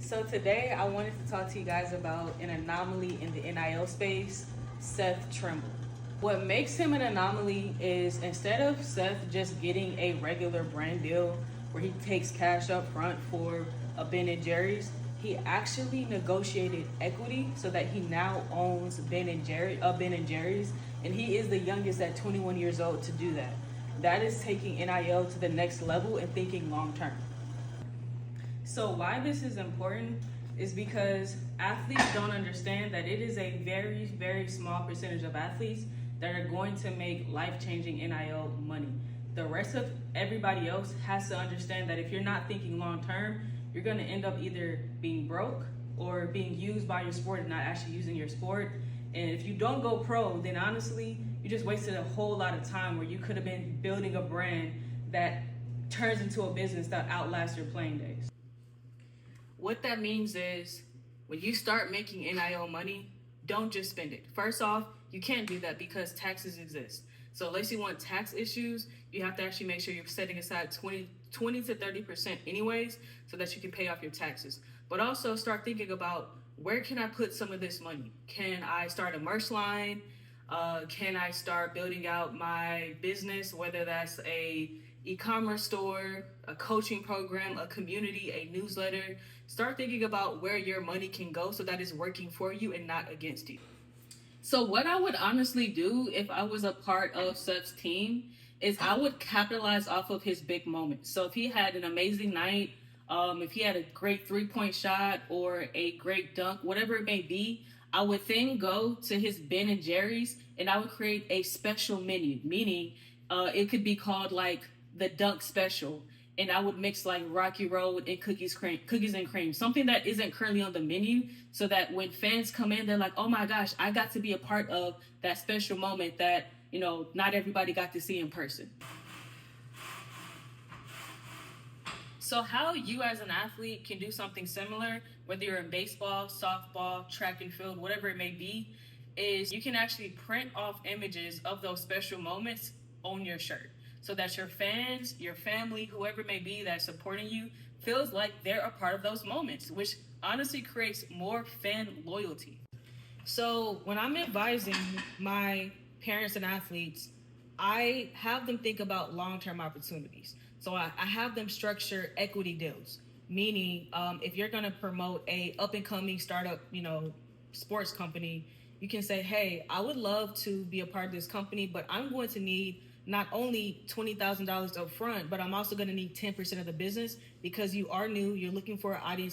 So today I wanted to talk to you guys about an anomaly in the NIL space, Seth Trimble. What makes him an anomaly is instead of Seth just getting a regular brand deal where he takes cash up front for a Ben and Jerry's, he actually negotiated equity so that he now owns Ben and Jerry's, and he is the youngest at 21 years old to do that. That is taking NIL to the next level and thinking long term. So why this is important is because athletes don't understand that it is a very, very small percentage of athletes that are going to make life-changing NIL money. The rest of everybody else has to understand that if you're not thinking long-term, you're going to end up either being broke or being used by your sport and not actually using your sport. And if you don't go pro, then honestly, you just wasted a whole lot of time where you could have been building a brand that turns into a business that outlasts your playing days. What that means is when you start making NIL money, don't just spend it. First off, you can't do that because taxes exist. So unless you want tax issues, you have to actually make sure you're setting aside 20 to 30% anyways so that you can pay off your taxes. But also start thinking about where can I put some of this money? Can I start a merch line? Can I start building out my business, whether that's a e-commerce store, a coaching program, a community, a newsletter? Start thinking about where your money can go so that it's working for you and not against you. So what I would honestly do if I was a part of Seth's team is I would capitalize off of his big moments. So if he had an amazing night, if he had a great 3-point shot or a great dunk, whatever it may be, I would then go to his Ben and Jerry's and I would create a special menu, meaning it could be called like the dunk special, and I would mix like Rocky Road and cookies and cream, something that isn't currently on the menu, so that when fans come in, they're like, oh my gosh, I got to be a part of that special moment that, not everybody got to see in person. So how you as an athlete can do something similar, whether you're in baseball, softball, track and field, whatever it may be, is you can actually print off images of those special moments on your shirt so that your fans, your family, whoever it may be that's supporting you feels like they're a part of those moments, which honestly creates more fan loyalty. So when I'm advising my parents and athletes, I have them think about long-term opportunities. So I have them structure equity deals, meaning if you're going to promote a up-and-coming startup, sports company, you can say, hey, I would love to be a part of this company, but I'm going to need not only $20,000 up front, but I'm also going to need 10% of the business because you are new, you're looking for an audience